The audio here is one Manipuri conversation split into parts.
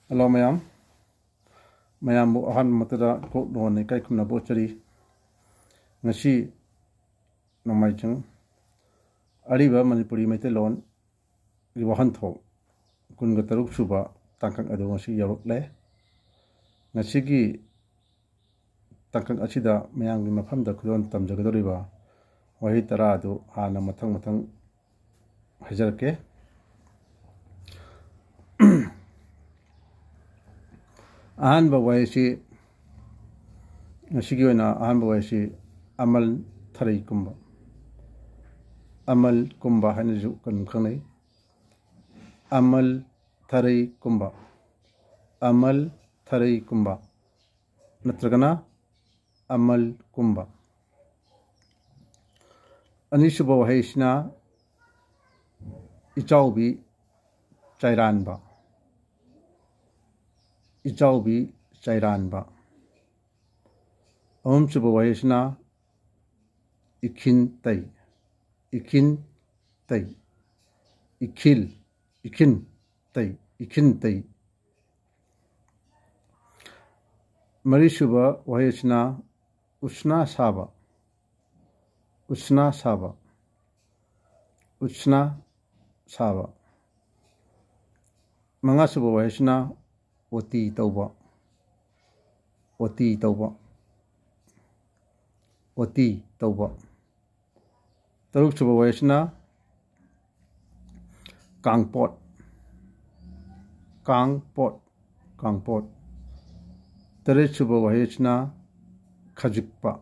Hello mayam bu ahan matara ko do ne kai khumna bo chari ngasi nomai chung ariba manipuri mete lon ri wahan tho kun ga taruk suba tangkang adu ngasi yarok le ngasi gi tangkang achida mayang gi mafam da khudon tam jagadoriba wahi tara adu hana mathang hajarke ahan ba waisi ngasi gi na ahan ba waisi amal tharai kumba hana ju kan khanai amal tharai kumba natragana amal kumba anishuba wahisna ichaubi chairanba Chuba wahisna ikhil tai Marishuba wahisna usna saba Mangasuba wahisna oti tauba Taruksuba wahisna kangpot Taretsuba wahisna khajikpa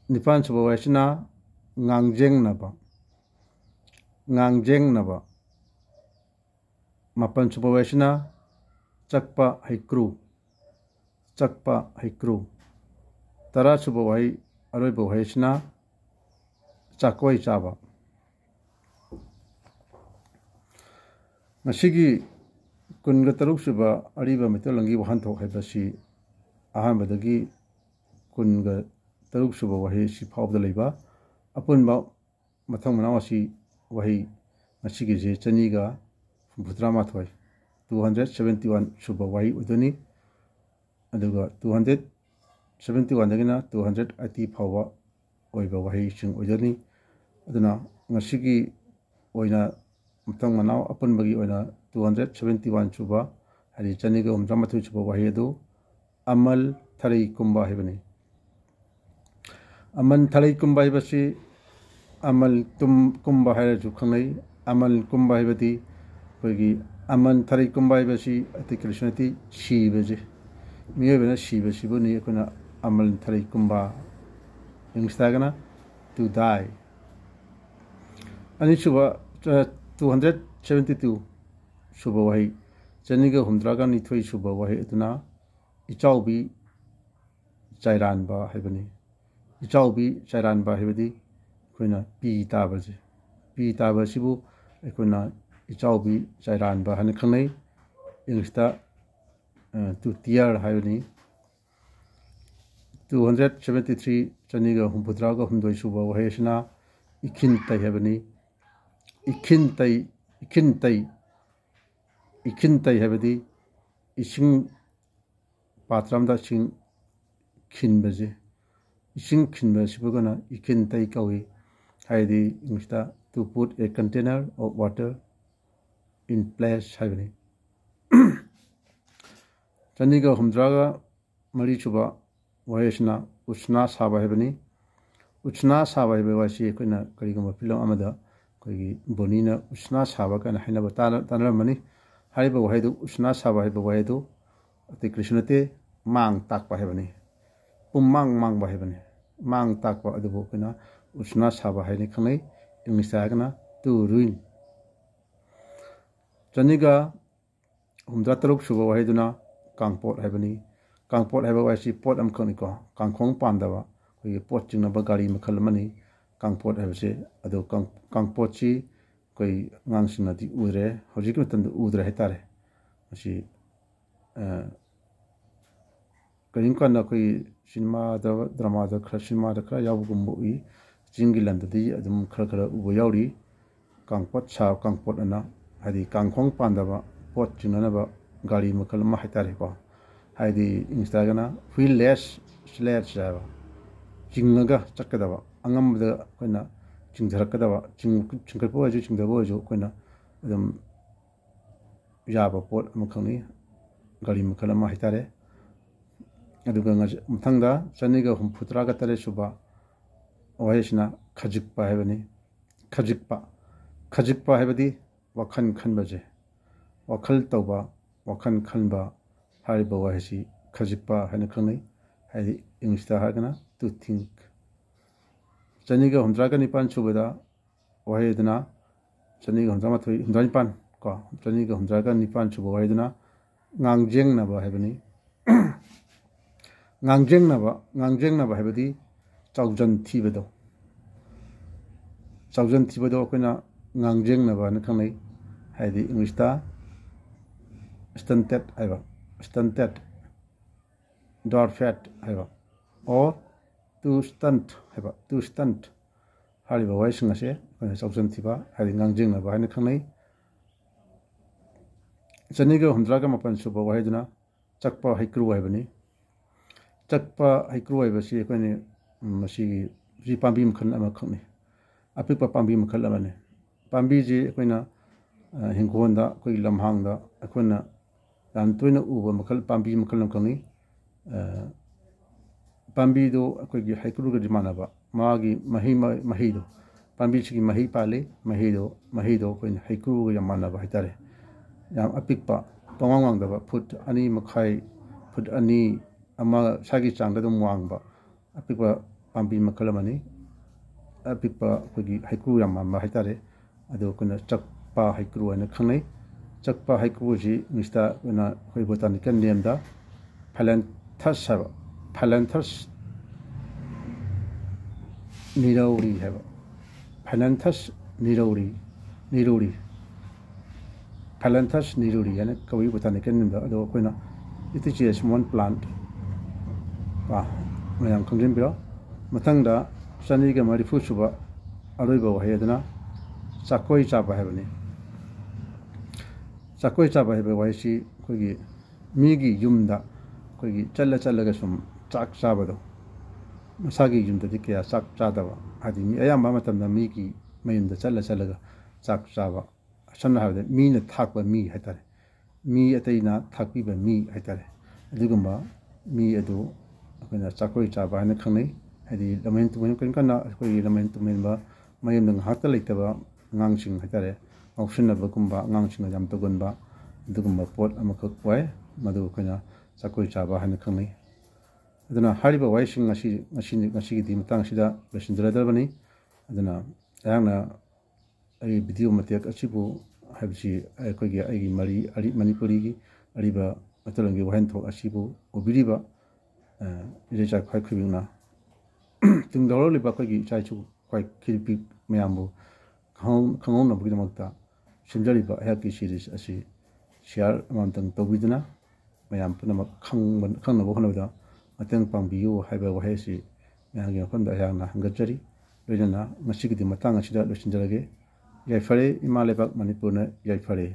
Nipansuba wahisna ngangjengnaba Mapansuba wahisna chakpa haikru Tarasuba wahi aroiba wahisna chakwai chaba Masigi kunga taruksuba ariba mitelangi wahanthok haibasi ahanbadagi kunga taruksuba wahi si phawda leiba apunba mathang manawasi wahi masigi je chaniga Bhutramathoi 271 suba wahi uduni aduga 271 dagina 280 phawa oiba wahi sing uduni aduna ngasigi oina mathang manaw apunbagi oina 271 suba hari chaniga umdramathoi suba wahi adu amal tharai kumba haibani amal tharai kumba haibasi amal kumba hairaju khangai amal kumba haibati koigi aman tharai kumba haibasi ati krishnati shibaje miyobena shibu ni kuna amal tharai kumba ingstagana to die ani suba 272 suba wahi chaniga humdraga nithoi suba wahi atuna ichaubi chairanba haibani koina pi tabasibu koina ichaubi chairanba hana khanai ingsta to tiar haibani 273 chaniga humpudraga humdoi suba wahesna ikhintai haibani ikhintai habadi ising patramda sing khinbaje ising khinbasibugana ikhintai kawi haidi ingsta to put a container of water in place habani chaniga humdraga marichuba wahesna usna saba habani wasi koina karigama film amada koigi bonina usna saba kana hainaba tanaramani haiba wahaidu usna saba haiba wahaidu ati krishnate mang takpa haibani pummang ba haibani mang takpa adubo koina usna saba haini khangai ingmisagana to ruin chaniga humdra taruk suba wahaiduna kangpot haibani kangpot haiba wasi pot am khaniko kangkhong pandaba koigi pot chingnaba gari makhal mani kangpot haibase ado kangpot chi koi ngangsinadi udre hojik matanda udre haitare asi karim kana koi cinema da drama da cinema da kra yawgum ui jingiland di adum khara ubo yawri kangpot ana ꯍꯥꯏꯗꯤ ꯀꯥꯡꯈꯣꯡ ꯄꯥꯟꯗꯕ ꯄꯣꯠ ꯆꯤꯡꯅꯅꯕ ꯒꯥꯔꯤ ꯃꯈꯜ ꯑꯃ ꯍꯥꯏꯇꯥꯔꯦꯀꯣ ꯍꯥꯏꯗꯤ ꯏꯪꯂꯤꯁꯇꯒꯅ ꯋꯤꯜꯂꯦꯁ ꯁ꯭ꯂꯦꯠꯁ ꯍꯥꯏꯕ ꯆꯤꯡꯉꯒ ꯆꯠꯀꯗꯕ ꯑꯉꯝꯕꯗ ꯑꯩꯈꯣꯏꯅ ꯆꯤꯡꯊꯔꯛꯀꯗꯕ ꯆꯤꯡꯈꯠꯄ ꯑꯣꯏꯔꯁꯨ ꯆꯤꯡꯊꯕ ꯑꯣꯏꯔꯁꯨ ꯑꯩꯈꯣꯏꯅ ꯑꯗꯨꯝ ꯌꯥꯕ ꯄꯣꯠ ꯑꯃꯈꯛꯅꯤ ꯒꯥꯔꯤ ꯃꯈꯜ ꯑꯃ ꯍꯥꯏꯇꯥꯔꯦ ꯑꯗꯨꯒ ꯃꯊꯪꯗ 263 ꯁꯨꯕ ꯋꯥꯍꯩ ꯑꯁꯤꯅ ꯈꯖꯤꯛꯄ ꯍꯥꯏꯕꯅꯤ ꯈꯖꯤꯛꯄ ꯍꯥꯏꯕꯗꯤ ꯋꯥꯈꯜ ꯈꯟꯕꯁꯦ ꯋꯥꯈꯜ ꯇꯧꯕ ꯋꯥꯈꯜ ꯈꯟꯕ ꯍꯥꯏꯔꯤꯕ ꯋꯥꯍꯩ ꯑꯁꯤ ꯈꯖꯤꯛꯄ ꯍꯥꯏꯅ ꯈꯪꯅꯩ ꯍꯥꯏꯗꯤ ꯏꯪꯂꯤꯁꯇ ꯍꯥꯏꯔꯒꯅ ꯇꯨ ꯊꯤꯡꯛ 269 ꯁꯨꯕꯗ ꯋꯥꯍꯩ ꯑꯗꯨꯅ 269 ꯀꯣ 269 ꯁꯨꯕ ꯋꯥꯍꯩ ꯑꯗꯨꯅ ꯉꯥꯡꯖꯦꯡꯅꯕ ꯍꯥꯏꯕꯅꯤ ꯉꯥꯡꯖꯦꯡꯅꯕ ꯍꯥꯏꯕꯗꯤ ꯆꯥꯎꯖꯟ ꯊꯤꯕꯗꯣ ꯑꯩꯈꯣꯏꯅ ꯉꯥꯡꯖꯦꯡꯅꯕ ꯍꯥꯏꯅ ꯈꯪꯅꯩ ꯍꯥꯏꯗꯤ ꯏꯪꯂꯤꯁꯇ ꯁ꯭ꯇꯟꯇꯦꯠ ꯍꯥꯏꯕ ꯁ꯭ꯇꯟꯇꯦꯠ ꯗꯣꯔꯐꯦꯠ ꯍꯥꯏꯕ ꯑꯣꯔ ꯇꯨ ꯁ꯭ꯇꯟꯠ ꯍꯥꯏꯔꯤꯕ ꯋꯥꯍꯩꯁꯤꯡ ꯑꯁꯦ ꯑꯩꯈꯣꯏꯅ ꯆꯥꯎꯖꯟꯊꯤꯕ ꯍꯥꯏꯗꯤ ꯉꯥꯡꯖꯦꯡꯅꯕ ꯍꯥꯏꯅ ꯈꯪꯅꯩ 268 ꯁꯨꯕ ꯋꯥꯍꯩꯗꯨꯅ ꯆꯛꯄ ꯍꯩꯀ꯭ꯔꯨ ꯍꯥꯏꯕꯅꯤ ꯆꯛꯄ ꯍꯩꯀ꯭ꯔꯨ ꯍꯥꯏꯕꯁꯤ ꯑꯩꯈꯣꯏꯅ ꯃꯁꯤ ꯄꯥꯝꯕꯤ ꯃꯈꯜ ꯑꯃꯈꯛꯅꯤ ꯑꯄꯤꯛꯄ ꯄꯥꯝꯕꯤ ꯃꯈꯜ ꯑꯃꯅꯤ ꯄꯥꯝꯕꯤꯁꯤ ꯑꯩꯈꯣꯏꯅ ꯍꯤꯡꯈꯣꯜꯗ ꯑꯩꯈꯣꯏꯒꯤ ꯂꯝꯍꯥꯡꯗ ꯑꯩꯈꯣꯏꯅ ꯌꯥꯝ ꯇꯣꯏꯅ ꯎꯕ ꯄꯥꯝꯕꯤ ꯃꯈꯜ ꯑꯃꯈꯛꯅꯤ ꯄꯥꯝꯕꯤꯗꯨ ꯑꯩꯈꯣꯏꯒꯤ ꯍꯩꯀ꯭ꯔꯨꯒꯗꯤ ꯃꯥꯟꯅꯕ ꯃꯥꯒꯤ ꯃꯍꯩꯗꯣ ꯄꯥꯝꯕꯤꯁꯤꯒꯤ ꯃꯍꯩ ꯄꯥꯜꯂꯤ ꯃꯍꯩꯗꯣ ꯑꯩꯈꯣꯏꯅ ꯍꯩꯀ꯭ꯔꯨꯒ ꯌꯥꯝ ꯃꯥꯟꯅꯕ ꯍꯥꯏꯇꯥꯔꯦ ꯌꯥꯝ ꯑꯄꯤꯛꯄ ꯄꯪꯋꯥꯡ ꯋꯥꯡꯗꯕ ꯐꯨꯠ 2.5 ꯐꯨꯠ 2 ꯑꯃ ꯁ꯭ꯋꯥꯏꯒꯤ ꯆꯥꯡꯗ ꯑꯗꯨꯝ ꯋꯥꯡꯕ ꯑꯄꯤꯛꯄ ꯄꯥꯝꯕꯤ ꯃꯈꯜ ꯑꯃꯅꯤ ꯑꯄꯤꯛꯄ ꯑꯩꯈꯣꯏꯒꯤ ꯍꯩꯀ꯭ꯔꯨ ꯌꯥꯝ ꯃꯥꯟꯕ ꯍꯥꯏꯇꯥꯔꯦ ꯑꯗꯨ ꯑꯩꯈꯣꯏꯅ ꯆꯛꯄ ꯍꯩꯀ꯭ꯔꯨ ꯍꯥꯏꯅ ꯈꯪꯅꯩ ꯆꯛꯄ ꯍꯩꯀ꯭ꯔꯨ ꯑꯁꯤ ꯏꯪꯂꯤꯁꯇ ꯑꯩꯈꯣꯏ ꯕꯣꯇꯥꯅꯤꯀꯦꯜ ꯅꯦꯝꯗ ꯐꯥꯏꯂꯦꯟꯊꯁ ꯍꯥꯏꯕ ꯐꯥꯏꯂꯦꯟꯊꯁ ꯅꯤꯔꯧꯔꯤ ꯍꯥꯏꯕ ꯐꯥꯏꯂꯦꯟꯊꯁ ꯅꯤꯔꯧꯔꯤ ꯐꯥꯏꯂꯦꯟꯊꯁ ꯅꯤꯔꯧꯔꯤ ꯍꯥꯏꯅ ꯀꯧꯏ ꯕꯣꯇꯥꯅꯤꯀꯦꯜ ꯅꯦꯝꯗ ꯑꯗꯣ ꯑꯩꯈꯣꯏꯅ it is A small plant ꯃꯌꯥꯝ ꯈꯪꯖꯤꯟꯕꯤꯔꯣ ꯃꯊꯪꯗ 230 ꯁꯨꯕ ꯑꯔꯣꯏꯕ ꯋꯥꯍꯩ ꯑꯗꯨꯅ ꯆꯥꯛꯀꯣꯏ ꯆꯥꯕ ꯍꯥꯏꯕꯅꯤ ꯆꯥꯛꯀꯣꯏ ꯆꯥꯕ ꯍꯥꯏꯕ ꯋꯥꯍꯩꯁꯤ ꯑꯩꯈꯣꯏꯒꯤ ꯃꯤꯒꯤ ꯌꯨꯝꯗ ꯑꯩꯈꯣꯏꯒꯤ ꯆꯠꯂꯒ ꯁꯨꯝ ꯆꯥꯛ ꯆꯥꯕꯗꯣ ꯃꯁꯥꯒꯤ ꯌꯨꯝꯗꯗꯤ ꯀꯌꯥ ꯆꯥꯛ ꯆꯥꯗꯕ ꯍꯥꯏꯗꯤ ꯑꯌꯥꯝꯕ ꯃꯇꯝꯗ ꯃꯤꯒꯤ ꯃꯌꯨꯝꯗ ꯆꯠꯂꯒ ꯆꯥꯛ ꯆꯥꯕ ꯁꯝꯅ ꯍꯥꯏꯔꯕꯗ ꯃꯤꯅ ꯊꯥꯛꯄ ꯃꯤ ꯍꯥꯏꯇꯥꯔꯦ ꯃꯤ ꯑꯇꯩꯅ ꯊꯥꯛꯄꯤꯕ ꯃꯤ ꯍꯥꯏꯇꯥꯔꯦ ꯑꯗꯨꯒꯨꯝꯕ ꯃꯤ ꯑꯗꯨ ꯑꯩꯈꯣꯏꯅ ꯆꯥꯛꯀꯣꯏ ꯆꯥꯕ ꯍꯥꯏꯅ ꯈꯪꯅꯩ ꯍꯥꯏꯗꯤ ꯂꯝꯍꯦꯟ ꯇꯨꯝꯍꯦꯟ ꯀꯟꯅ ꯑꯩꯈꯣꯏꯒꯤ ꯂꯝꯍꯦꯟ ꯇꯨꯝꯍꯦꯟꯕ ꯃꯌꯨꯝꯗ ꯉꯥꯏꯍꯥꯛꯇ ꯂꯩꯇꯕ ꯑꯉꯥꯡꯁꯤꯡ ꯍꯥꯏꯇꯥꯔꯦ ꯉꯥꯎꯁꯤꯟꯅꯕꯒꯨꯝꯕ ꯑꯉꯥꯡꯁꯤꯡꯅ ꯌꯥꯝ ꯇꯧꯒꯟꯕ ꯑꯗꯨꯒꯨꯝꯕ ꯄꯣꯠ ꯑꯃꯈꯛ ꯑꯣꯏ ꯃꯗꯨ ꯑꯩꯈꯣꯏꯅ ꯆꯥꯛꯀꯣꯏ ꯆꯥꯕ ꯍꯥꯏꯅ ꯈꯪꯅꯩ ꯑꯗꯨꯅ ꯍꯥꯏꯔꯤꯕ ꯋꯥꯍꯩꯁꯤꯡ ꯉꯁꯤꯒꯤꯗꯤ ꯃꯇꯥꯡ ꯑꯁꯤꯗ ꯂꯣꯏꯁꯤꯟꯖꯔꯗꯕꯅꯤ ꯑꯗꯨꯅ ꯑꯩꯍꯥꯛꯅ ꯑꯩꯒꯤ ꯚꯤꯗꯤꯑꯣ ꯃꯇꯦꯛ ꯑꯁꯤꯕꯨ ꯍꯥꯏꯕꯁꯤ ꯑꯩꯒꯤ ꯃꯅꯤꯄꯨꯔꯤꯒꯤ ꯑꯔꯤꯕ ꯃꯩꯇꯩꯂꯣꯟꯒꯤ ꯋꯥꯍꯟꯊꯣꯛ ꯑꯁꯤꯕꯨ ꯎꯕꯤꯔꯤꯕ ꯏꯔꯩꯆꯥ ꯈ꯭ꯋꯥꯏꯈꯨꯕꯤꯅ ꯇꯨꯡꯗ ꯍꯧꯔꯛꯂꯤꯕ ꯑꯩꯈꯣꯏꯒꯤ ꯏꯆꯥ ꯏꯁꯨ ꯈ꯭ꯋꯥꯏꯈꯤꯔꯤꯄꯤ ꯃꯌꯥꯝꯕꯨ ꯈꯪꯍꯧꯅꯕꯒꯤꯗꯃꯛꯇ ꯁꯦꯝꯖꯔꯤꯕ ꯑꯩꯍꯥꯛꯀꯤ ꯁꯤꯔꯤꯁ ꯑꯁꯤ ꯁꯤꯌꯥꯔ ꯑꯃꯃꯝꯇꯪ ꯇꯧꯕꯤꯗꯨꯅ ꯃꯌꯥꯝ ꯄꯨꯝꯅꯃꯛ ꯈꯪꯅꯕ ꯍꯣꯠꯅꯕꯗ ꯃꯇꯦꯡ ꯄꯥꯡꯕꯤꯌꯨ ꯍꯥꯏꯕ ꯋꯥꯍꯩ ꯑꯁꯤ ꯃꯌꯥꯝꯒꯤ ꯃꯐꯝꯗ ꯑꯩꯍꯥꯛꯅ ꯍꯪꯒꯠꯆꯔꯤ ꯂꯣꯏꯅꯅ ꯉꯁꯤꯒꯤꯗꯤ ꯃꯇꯥꯡ ꯑꯁꯤꯗ ꯂꯣꯏꯁꯤꯟꯖꯔꯒꯦ ꯌꯥꯏꯐꯔꯦ ꯏꯃꯥ ꯂꯩꯕꯥꯛ ꯃꯅꯤꯄꯨꯔꯅ ꯌꯥꯏꯐꯔꯦ